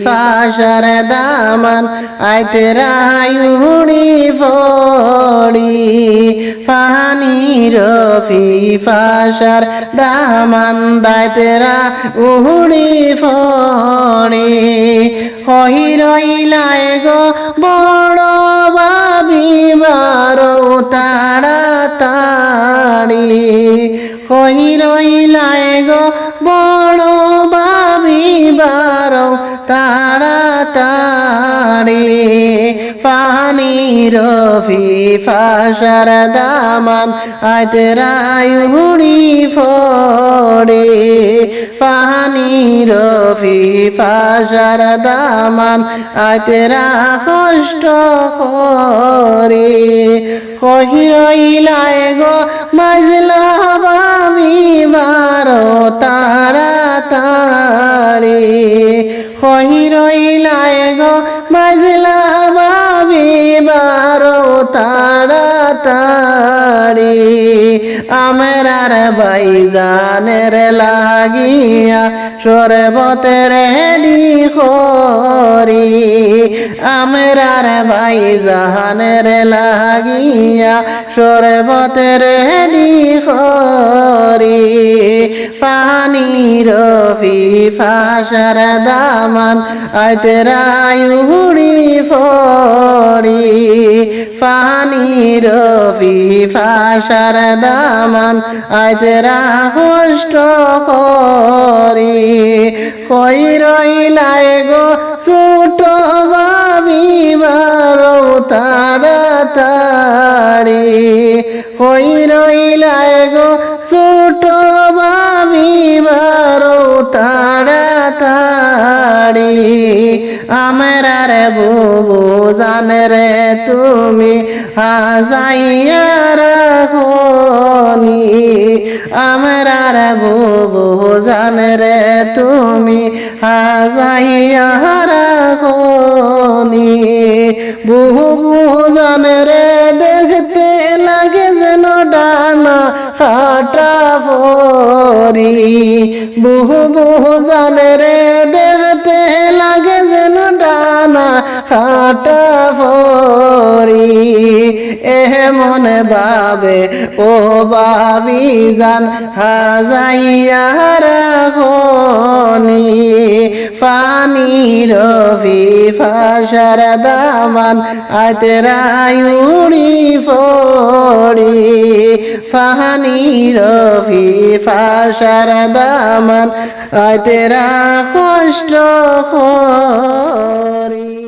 ফাশার দামান আইতেরা উড়ি ফড়ি পানির ফাশার দামান দাইতেরা উড়ি ফড়ি হইরইলায় গো বড় বাবিবার তাড়াতাড়ি হইরইলায় গো বড় বাবিবার তাড়াতাড়ি পানির ফাশার দামান আইতেরা উড়ি ফড়ি পানির ফাশার দামান আইতেরা কষ্ট করে কহিরইলায় গো মাজলা বাবিবার তাড়াতাড়ি কহিরইলায় গো মাজলা বাবিবার তাড়াতাড়ি আমরার ভাইজানের লাগিয়া শরবতের রেডি করি আমরার ভাইজানের লাগিয়া শরবতের রেডি করি পানির ফাশার দামান আইতেরা উড়ি ফড়ি পানির ফাশার দামান আইতেরা কষ্ট করি কইরইলায় গো ছোট বাবিবার তাড়াতাড়ি কইরইলায় গো ছোট বাবিবার তাড়াতাড়ি আমরার বুবু জানরে তুমি হাজাইয়া রাখনি আমরার বুবু জানরে তুমি হাজাইয়া রাখনি বুবু জানরে দেখতে লাগে যেন ডানা কাটা ফরি বুবু জানরে দেখতে লাগে যেন ডানা কাটা ফরি মনে ভাবে ও বাবি জান হাজাইয়া রাখনি পানির ফাশার দামান আইতেরা উড়ি ফড়ি পানির ফাশার দামান আইতেরা কষ্ট করি।